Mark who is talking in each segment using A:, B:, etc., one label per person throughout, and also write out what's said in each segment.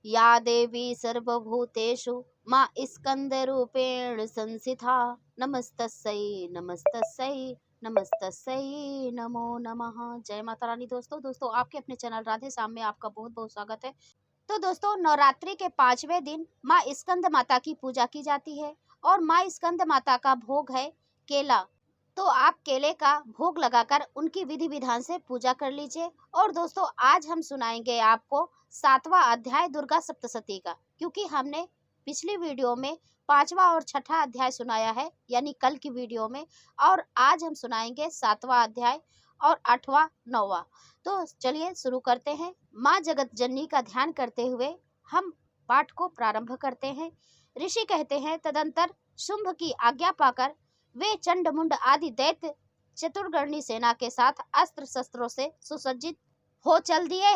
A: या देवी सर्वभूतेषु माँ स्कंदरूपेण संस्थिता नमस्तस्यै नमस्तस्यै नमस्तस्यै नमो नमः। जय माता रानी। दोस्तों आपके अपने चैनल राधे श्याम में आपका बहुत बहुत स्वागत है। तो दोस्तों नवरात्रि के 5वें दिन माँ स्कंद माता की पूजा की जाती है और माँ स्कंद माता का भोग है केला। तो आप केले का भोग लगाकर उनकी विधि विधान से पूजा कर लीजिए। और दोस्तों आज हम सुनाएंगे आपको 7वां अध्याय दुर्गा सप्तशती का, क्योंकि हमने पिछली वीडियो में 5वां और 6ठा अध्याय सुनाया है, यानी कल की वीडियो में। और आज हम सुनाएंगे 7वां अध्याय और 8वां 9वां। तो चलिए शुरू करते हैं। माँ जगत जननी का ध्यान करते हुए हम पाठ को प्रारंभ करते हैं। ऋषि कहते हैं, तदंतर शुंभ की आज्ञा पाकर वे चंड मुंड आदि दैत्य चतुर्गर्णी सेना के साथ अस्त्र शस्त्रों से सुसज्जित हो चल दिए।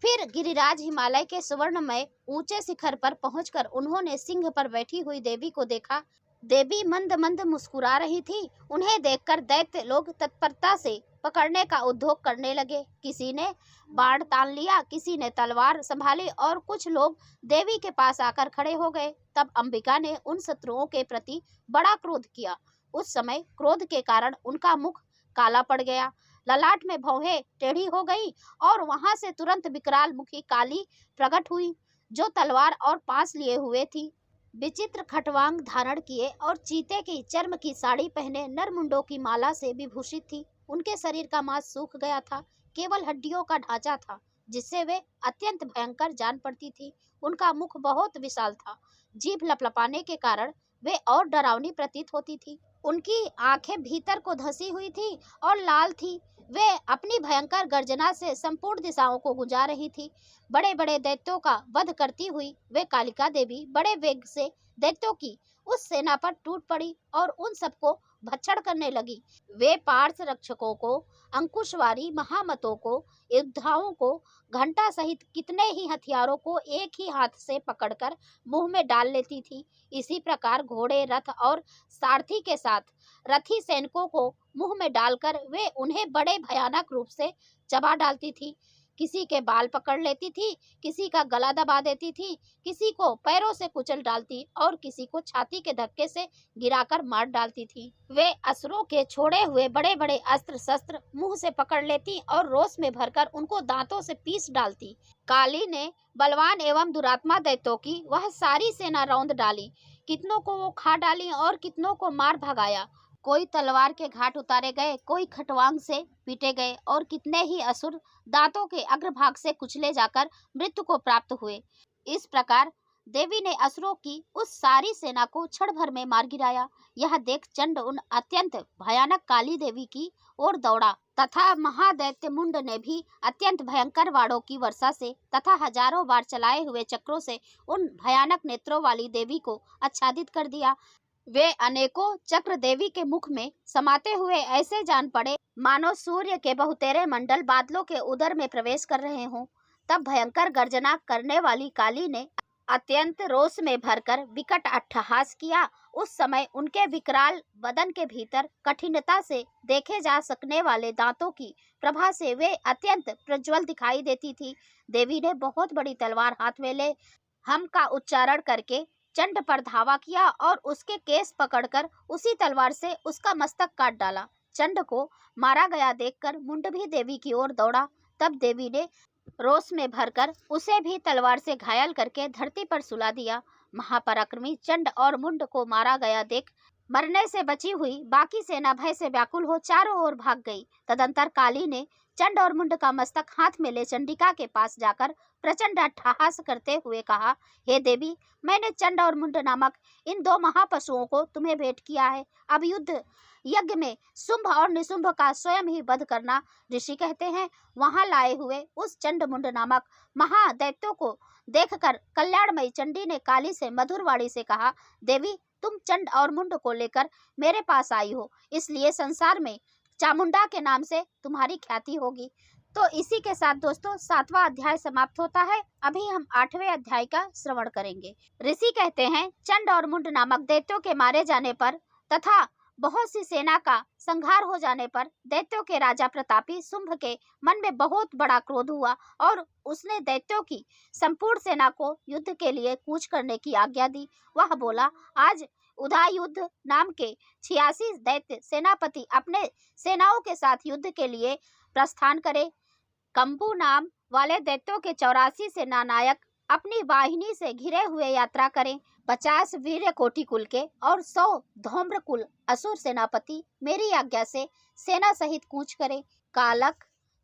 A: फिर गिरिराज हिमालय के सुवर्णमय ऊंचे शिखर पर पहुंचकर उन्होंने सिंह पर बैठी हुई देवी को देखा। देवी मंद मंद मुस्कुरा रही थी। उन्हें देखकर दैत्य लोग तत्परता से पकड़ने का उद्योग करने लगे। किसी ने बाण तान लिया, किसी ने तलवार संभाली और कुछ लोग देवी के पास आकर खड़े हो गए। तब अंबिका ने उन शत्रुओं के प्रति बड़ा क्रोध किया। उस समय क्रोध के कारण उनका मुख काला पड़ गया, ललाट में भौहें टेढ़ी हो गई और वहां से तुरंत विकराल मुखी काली प्रकट हुई, जो तलवार और पास लिए हुए थी। विचित्र खटवांग धारण किए और चीते की चर्म की साड़ी पहने नरमुंडों की माला से विभूषित थी। उनके शरीर का मांस सूख गया था, केवल हड्डियों का ढांचा था, जिससे वे अत्यंत भयंकर जान पड़ती थी। उनका मुख बहुत विशाल था, जीभ लपलपाने के कारण वे और डरावनी प्रतीत होती थी। उनकी आंखें भीतर को धंसी हुई थी और लाल थी। वे अपनी भयंकर गर्जना से संपूर्ण दिशाओं को गुंजा रही थी। बड़े बड़े दैत्यों का वध करती हुई वे कालिका देवी बड़े वेग से दैत्यों की उस सेना पर टूट पड़ी और उन सबको भक्षण करने लगी। वे पार्थ रक्षकों को, अंकुशवारी महामतों को, योद्धाओं को, घंटा सहित कितने ही हथियारों को एक ही हाथ से पकड़कर मुंह में डाल लेती थी। इसी प्रकार घोड़े, रथ और सारथी के साथ रथी सैनिकों को मुंह में डालकर वे उन्हें बड़े भयानक रूप से चबा डालती थी। किसी के बाल पकड़ लेती थी, किसी का गला दबा देती थी, किसी को पैरों से कुचल डालती और किसी को छाती के धक्के से गिराकर मार डालती थी। वे असुरों के छोड़े हुए बड़े बड़े अस्त्र शस्त्र मुंह से पकड़ लेती और रोष में भरकर उनको दांतों से पीस डालती। काली ने बलवान एवं दुरात्मा दैत्यों की वह सारी सेना रौंद डाली। कितनों को वो खा डाली और कितनों को मार भगाया। कोई तलवार के घाट उतारे गए, कोई खटवांग से पीटे गए और कितने ही असुर दांतों के अग्रभाग से कुचले जाकर मृत्यु को प्राप्त हुए। इस प्रकार देवी ने असुरों की उस सारी सेना को क्षण भर में मार गिराया। यह देख चंड उन अत्यंत भयानक काली देवी की ओर दौड़ा तथा महादैत्य मुंड ने भी अत्यंत भयंकर वाड़ों की वर्षा से तथा हजारों बार चलाए हुए चक्रों से उन भयानक नेत्रों वाली देवी को आच्छादित कर दिया। वे अनेकों चक्र देवी के मुख में समाते हुए ऐसे जान पड़े मानो सूर्य के बहुतेरे मंडल बादलों के उदर में प्रवेश कर रहे हों। तब भयंकर गर्जना करने वाली काली ने अत्यंत रोष में भरकर विकट अट्टहास किया। उस समय उनके विकराल बदन के भीतर कठिनता से देखे जा सकने वाले दांतों की प्रभा से वे अत्यंत प्रज्वल दिखाई देती थी। देवी ने बहुत बड़ी तलवार हाथ में ले हम का उच्चारण करके चंड पर धावा किया और उसके केस पकड़कर उसी तलवार से उसका मस्तक काट डाला। चंड को मारा गया देखकर मुंड भी देवी की ओर दौड़ा। तब देवी ने रोष में भरकर उसे भी तलवार से घायल करके धरती पर सुला दिया। महापराक्रमी चंड और मुंड को मारा गया देख मरने से बची हुई बाकी सेना भय से व्याकुल हो चारों ओर भाग गई। तदंतर काली ने चंड और मुंड का मस्तक हाथ में ले चंडिका के पास जाकर प्रचंड अट्टहास करते हुए कहा, हे देवी, मैंने चंड और मुंड नामक इन दो महापशुओं को तुम्हें भेंट किया है। अब युद्ध यज्ञ में शुंभ और निशुंभ का स्वयं ही वध करना। ऋषि कहते हैं, वहां लाए हुए उस चंड मुंड नामक महादैत्यों को देखकर कल्याणमयी चंडी ने काली से मधुर वाणी से कहा, देवी, तुम चंड और मुंड को लेकर मेरे पास आई हो, इसलिए संसार में चामुंडा के नाम से तुम्हारी ख्याति होगी। तो इसी के साथ दोस्तों 7वां अध्याय समाप्त होता है। अभी हम 8वें अध्याय का श्रवण करेंगे। ऋषि कहते हैं, चंड और मुंड नामक दैत्यों के मारे जाने पर तथा बहुत सी सेना का संहार हो जाने पर दैत्यों के राजा प्रतापी शुंभ के मन में बहुत बड़ा क्रोध हुआ और उसने दैत्यों की संपूर्ण सेना को युद्ध के लिए कूच करने की आज्ञा दी। वह बोला, आज उदयुद्ध नाम के 86 दैत्य सेनापति अपने सेनाओं के साथ युद्ध के लिए प्रस्थान करे। कंबू नाम वाले दैत्यों के 84 सेना नायक अपनी वाहिनी से घिरे हुए यात्रा करें। 50 वीर कोटि कुल के और 100 धौम्र कुल असुर सेनापति मेरी आज्ञा से सेना सहित कूच करें। कालक,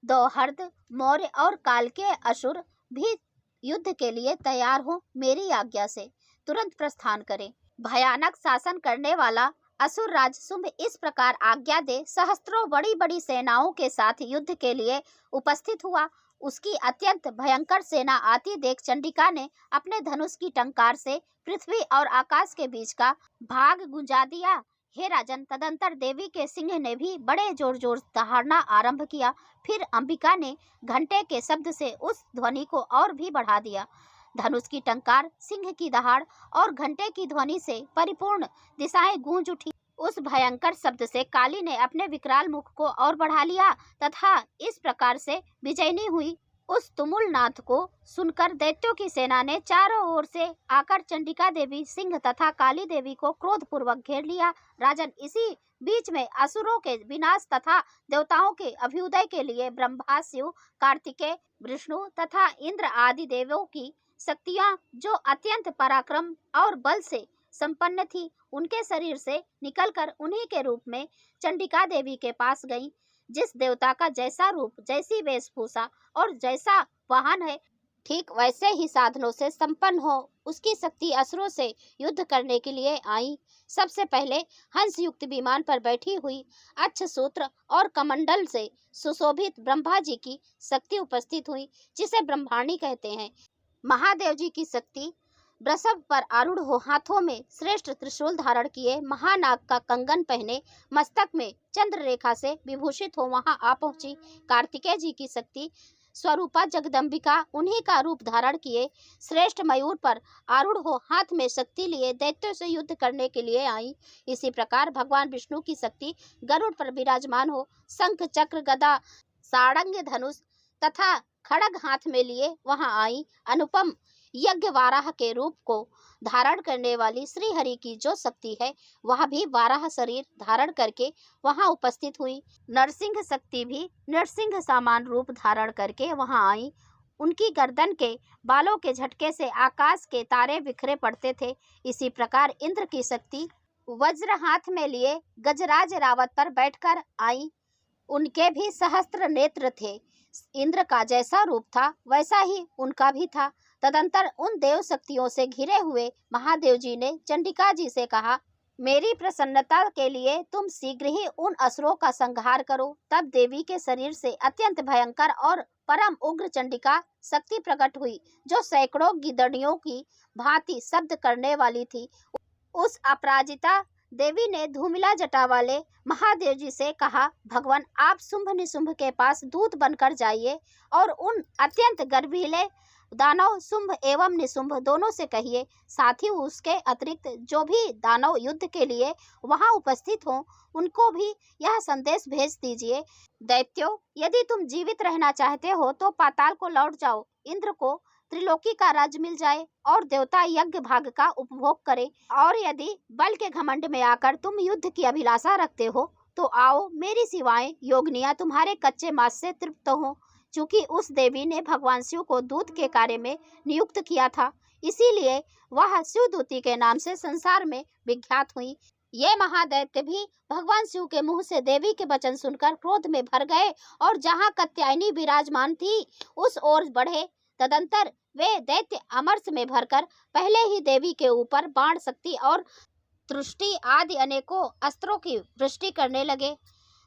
A: दौहर्द, मौर्य और काल के असुर भी युद्ध के लिए तैयार हो मेरी आज्ञा से तुरंत प्रस्थान करें। भयानक शासन करने वाला असुर राज शुंभ इस प्रकार आज्ञा दे सहस्त्रों बड़ी बड़ी सेनाओं के साथ युद्ध के लिए उपस्थित हुआ। उसकी अत्यंत भयंकर सेना आती देख चंडिका ने अपने धनुष की टंकार से पृथ्वी और आकाश के बीच का भाग गुंजा दिया। हे राजन, तदंतर देवी के सिंह ने भी बड़े जोर जोर दहाड़ना आरंभ किया। फिर अंबिका ने घंटे के शब्द से उस ध्वनि को और भी बढ़ा दिया। धनुष की टंकार, सिंह की दहाड़ और घंटे की ध्वनि से परिपूर्ण दिशाएं गूंज उठी। उस भयंकर शब्द से काली ने अपने विकराल मुख को और बढ़ा लिया तथा इस प्रकार से विजयनी हुई। उस तुमुल नाद को सुनकर दैत्यों की सेना ने चारों ओर से आकर चंडिका देवी, सिंह तथा काली देवी को क्रोध पूर्वक घेर लिया। राजन, इसी बीच में असुरों के विनाश तथा देवताओं के अभ्युदय के लिए ब्रह्मा, शिव, कार्तिकेय, विष्णु तथा इंद्र आदि देवों की शक्तियां जो अत्यंत पराक्रम और बल से संपन्न थी, उनके शरीर से निकलकर उन्हीं के रूप में चंडिका देवी के पास गईं। जिस देवता का जैसा रूप, जैसी वेशभूषा और जैसा वाहन है, ठीक वैसे ही साधनों से संपन्न हो उसकी शक्ति असुरों से युद्ध करने के लिए आई। सबसे पहले हंस युक्त विमान पर बैठी हुई अक्षसूत्र और कमंडल से सुशोभित ब्रह्मा जी की शक्ति उपस्थित हुई, जिसे ब्रह्माणी कहते हैं। महादेव जी की शक्ति वृषभ पर आरूढ़ हो, हाथों में श्रेष्ठ त्रिशूल धारण किए, महानाग का कंगन पहने, मस्तक में चंद्र रेखा से विभूषित हो वहां आ पहुंची। कार्तिकेय जी की शक्ति स्वरूपा जगदम्बिका उन्हीं का रूप धारण किए श्रेष्ठ मयूर पर आरूढ़ हो, हाथ में शक्ति लिए दैत्यों से युद्ध करने के लिए आई। इसी प्रकार भगवान विष्णु की शक्ति गरुड़ पर विराजमान हो, शंख, चक्र, गदा, सारंग, धनुष तथा खड़ग हाथ में लिए वहां आई। अनुपम यज्ञ वाराह के रूप को धारण करने वाली श्री हरि की जो शक्ति है, वह भी वाराह शरीर धारण करके वहां उपस्थित हुई। नरसिंह शक्ति भी नरसिंह समान रूप धारण करके वहां आई। उनकी गर्दन के बालों के झटके से आकाश के तारे बिखरे पड़ते थे। इसी प्रकार इंद्र की शक्ति वज्र हाथ में लिए गजराज रावत पर बैठकर आई। उनके भी सहस्त्र नेत्र थे। इंद्र का जैसा रूप था वैसा ही उनका भी था। तदंतर उन देव शक्तियों से घिरे हुए महादेव जी ने चंडिका जी से कहा, मेरी प्रसन्नता के लिए तुम शीघ्र ही उन असुरों का संहार करो। तब देवी के शरीर से अत्यंत भयंकर और परम उग्र चंडिका शक्ति प्रकट हुई, जो सैकड़ों गिदड़ियों की भांति शब्द करने वाली थी। उस अपराजिता देवी ने धूमिला जटा वाले महादेव जी से कहा, भगवान, आप शुंभ निशुंभ के पास दूत बनकर जाइए और उन अत्यंत गर्वीले दानव शुंभ एवं निशुंभ दोनों से कहिए, साथ ही उसके अतिरिक्त जो भी दानव युद्ध के लिए वहां उपस्थित हों, उनको भी यह संदेश भेज दीजिए। दैत्यों, यदि तुम जीवित रहना चाहते हो तो पाताल को लौट जाओ। इंद्र को त्रिलोकी का राज्य मिल जाए और देवता यज्ञ भाग का उपभोग करें। और यदि बल के घमंड में आकर तुम युद्ध की अभिलाषा रखते हो तो आओ, मेरी सिवाय योगिनियां तुम्हारे कच्चे मांस से तृप्त हो। चूंकि उस देवी ने भगवान शिव को दूत के कार्य में नियुक्त किया था, इसीलिए वह शिवदूती के नाम से संसार में विख्यात हुई। ये महादैत्य भी भगवान शिव के मुंह से देवी के वचन सुनकर क्रोध में भर गए और जहाँ कात्यायनी विराजमान थी उस ओर बढ़े। तदंतर वे दैत्य अमरस में भरकर पहले ही देवी के ऊपर बाण, शक्ति और दृष्टि आदि अनेकों अस्त्रों की वृष्टि करने लगे।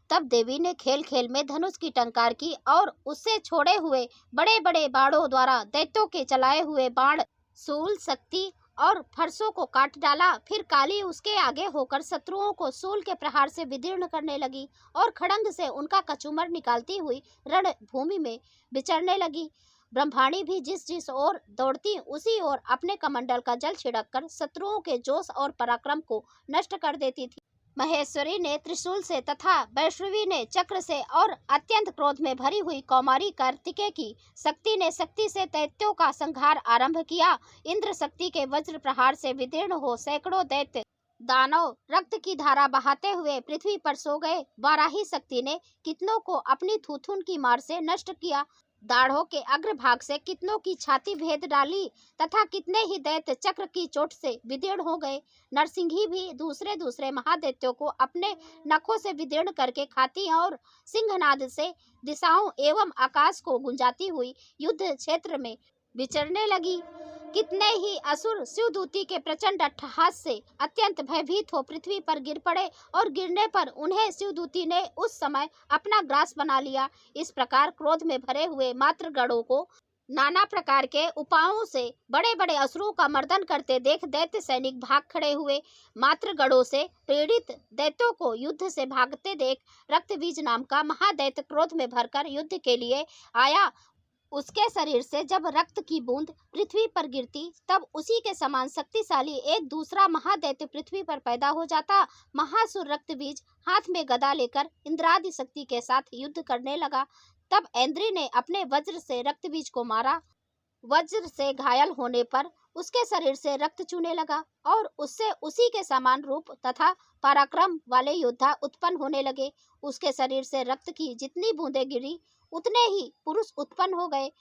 A: तब देवी ने खेल खेल में धनुष की टंकार की और उससे छोड़े हुए बड़े बड़े बाणों द्वारा दैत्यों के चलाए हुए बाण, शूल, शक्ति और फरसों को काट डाला। फिर काली उसके आगे होकर शत्रुओं को शूल के प्रहार से विदीर्ण करने लगी और खड़ंग से उनका कचूमर निकालती हुई रणभूमि में विचरने लगी। ब्रह्माणी भी जिस जिस ओर दौड़ती उसी ओर अपने कमंडल का जल छिड़क कर शत्रुओं के जोश और पराक्रम को नष्ट कर देती थी। महेश्वरी ने त्रिशूल से तथा वैष्णवी ने चक्र से और अत्यंत क्रोध में भरी हुई कौमारी कार्तिकेय की शक्ति ने शक्ति से दैत्यों का संहार आरंभ किया। इंद्र शक्ति के वज्र प्रहार से विदीर्ण हो सैकड़ों दैत्य दानव रक्त की धारा बहाते हुए पृथ्वी पर सो गए। वाराही शक्ति ने कितनों को अपनी थूथुन की मार से नष्ट किया। दाढ़ों के अग्रभाग से कितनों की छाती भेद डाली तथा कितने ही दैत्य चक्र की चोट से विदीर्ण हो गए। नरसिंही भी दूसरे दूसरे महादैत्यों को अपने नखों से विदीर्ण करके खाती और सिंहनाद से दिशाओं एवं आकाश को गुंजाती हुई युद्ध क्षेत्र में विचरने लगी। कितने ही असुर शिवदूती के प्रचंड अट्टहास से अत्यंत भयभीत हो पृथ्वी पर गिर पड़े और गिरने पर उन्हें शिवदूती ने उस समय अपना ग्रास बना लिया। इस प्रकार क्रोध में भरे हुए मातृगणों को नाना प्रकार के उपायों से बड़े बड़े असुरों का मर्दन करते देख दैत्य सैनिक भाग खड़े हुए। मातृगणों से प्रेरित दैत्यों को युद्ध से भागते देख रक्तबीज नाम का महादैत्य क्रोध में भरकर युद्ध के लिए आया। उसके शरीर से जब रक्त की बूंद पृथ्वी पर गिरती तब उसी के समान शक्तिशाली एक दूसरा महादैत्य पृथ्वी पर पैदा हो जाता। महासुर रक्तबीज हाथ में गदा लेकर इंद्रादि शक्ति के साथ युद्ध करने लगा। तब इंद्र ने अपने वज्र से रक्तबीज को मारा। वज्र से घायल होने पर उसके शरीर से रक्त चूने लगा और उससे उसी के समान रूप तथा पराक्रम वाले योद्धा उत्पन्न होने लगे। उसके शरीर से रक्त की जितनी बूंदें गिरी उतने ही पुरुष उत्पन्न हो गए।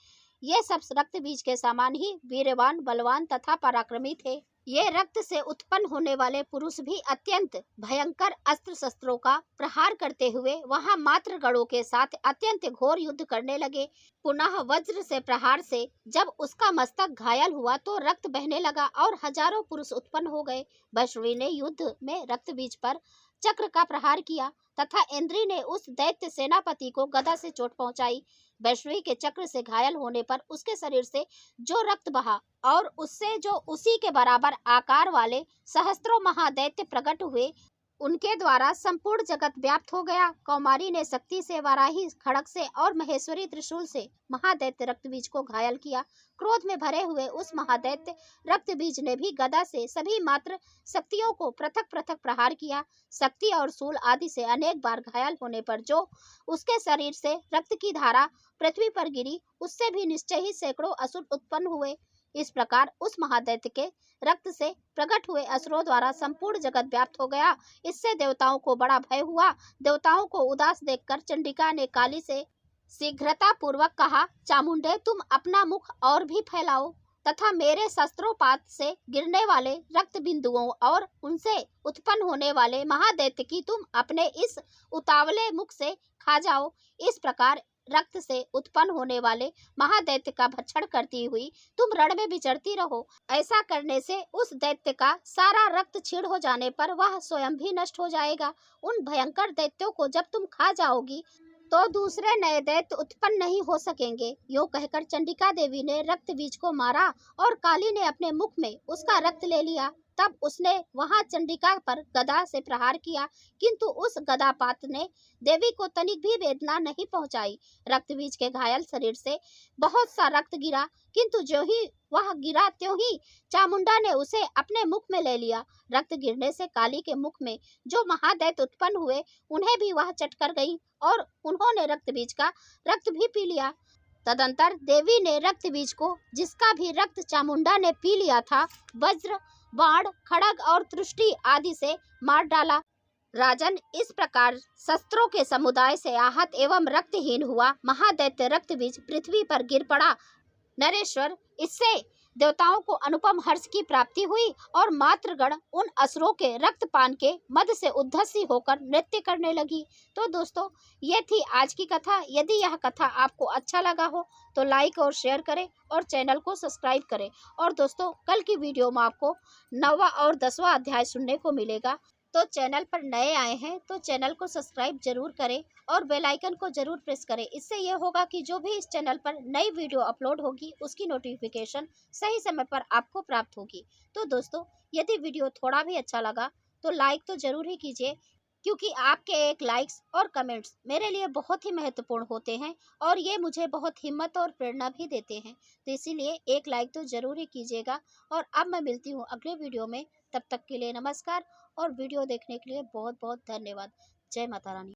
A: ये सब रक्त बीज के समान ही वीरवान, बलवान तथा पराक्रमी थे। ये रक्त से उत्पन्न होने वाले पुरुष भी अत्यंत भयंकर अस्त्र शस्त्रों का प्रहार करते हुए वहां मात्र गणों के साथ अत्यंत घोर युद्ध करने लगे। पुनः वज्र से प्रहार से जब उसका मस्तक घायल हुआ तो रक्त बहने लगा और हजारों पुरुष उत्पन्न हो गए। वैष्णवी ने युद्ध में रक्त बीज पर चक्र का प्रहार किया तथा इंद्री ने उस दैत्य सेनापति को गदा से चोट पहुंचाई। वैष्णवी के चक्र से घायल होने पर उसके शरीर से जो रक्त बहा और उससे जो उसी के बराबर आकार वाले सहस्त्रों महादैत्य प्रकट हुए उनके द्वारा संपूर्ण जगत व्याप्त हो गया। कौमारी ने शक्ति से, वाराही खड़ग से और महेश्वरी त्रिशूल से महादैत्य रक्तबीज को घायल किया। क्रोध में भरे हुए उस महादैत्य रक्तबीज ने भी गदा से सभी मात्र शक्तियों को पृथक पृथक प्रहार किया। शक्ति और शूल आदि से अनेक बार घायल होने पर जो उसके शरीर से रक्त की धारा पृथ्वी पर गिरी उससे भी निश्चय ही सैकड़ों असुर उत्पन्न हुए। इस प्रकार उस महादैत्य के रक्त से प्रकट हुए असुरों द्वारा संपूर्ण जगत व्याप्त हो गया। इससे देवताओं को बड़ा भय हुआ। देवताओं को उदास देखकर चंडिका ने काली से शीघ्रता पूर्वक कहा, चामुंडे तुम अपना मुख और भी फैलाओ तथा मेरे शस्त्रोपात से गिरने वाले रक्त बिंदुओं और उनसे उत्पन्न होने वाले महादैत्य की तुम अपने इस उतावले मुख से खा जाओ। इस प्रकार रक्त से उत्पन्न होने वाले महादैत्य का भक्षण करती हुई तुम रण में विचरती रहो। ऐसा करने से उस दैत्य का सारा रक्त छीण हो जाने पर वह स्वयं भी नष्ट हो जाएगा। उन भयंकर दैत्यों को जब तुम खा जाओगी तो दूसरे नए दैत्य उत्पन्न नहीं हो सकेंगे। यूं कहकर चंडिका देवी ने रक्त बीज को मारा और काली ने अपने मुख में उसका रक्त ले लिया। तब उसने वहां चंडिका पर गदा से प्रहार किया, किंतु उस गदापात ने देवी को तनिक भी वेदना नहीं पहुंचाई। रक्तबीज के घायल शरीर से बहुत सा रक्त गिरा, किंतु जो ही वह गिरा त्यों ही चामुंडा ने उसे अपने मुख में ले लिया। रक्त गिरने से काली के मुख में जो महादैत्य उत्पन्न हुए उन्हें भी वह चट कर गई और उन्होंने रक्तबीज का रक्त भी पी लिया। तदंतर देवी ने रक्तबीज को, जिसका भी रक्त चामुंडा ने पी लिया था, वज्र, बाण, खड़ग और तृष्टि आदि से मार डाला। राजन, इस प्रकार शस्त्रों के समुदाय से आहत एवं रक्तहीन हुआ महादैत्य रक्तबीज पृथ्वी पर गिर पड़ा। नरेश्वर, इससे देवताओं को अनुपम हर्ष की प्राप्ति हुई और मातृगण उन असुरों के रक्तपान के मद से उद्धसी होकर नृत्य करने लगी। तो दोस्तों, ये थी आज की कथा। यदि यह कथा आपको अच्छा लगा हो तो लाइक और शेयर करें और चैनल को सब्सक्राइब करें। और दोस्तों, कल की वीडियो में आपको 9वां और 10वां अध्याय सुनने को मिलेगा। तो चैनल पर नए आए हैं तो चैनल को सब्सक्राइब जरूर करें और बेल आइकन को जरूर प्रेस करें। इससे यह होगा कि जो भी इस चैनल पर नई वीडियो अपलोड होगी उसकी नोटिफिकेशन सही समय पर आपको प्राप्त होगी। तो दोस्तों, यदि वीडियो थोड़ा भी अच्छा लगा तो लाइक तो जरूर ही कीजिए, क्योंकि आपके एक लाइक्स और कमेंट्स मेरे लिए बहुत ही महत्वपूर्ण होते हैं और ये मुझे बहुत हिम्मत और प्रेरणा भी देते हैं। तो इसीलिए एक लाइक तो जरूर ही कीजिएगा। और अब मैं मिलती हूँ अगले वीडियो में। तब तक के लिए नमस्कार और वीडियो देखने के लिए बहुत बहुत धन्यवाद। जय माता रानी।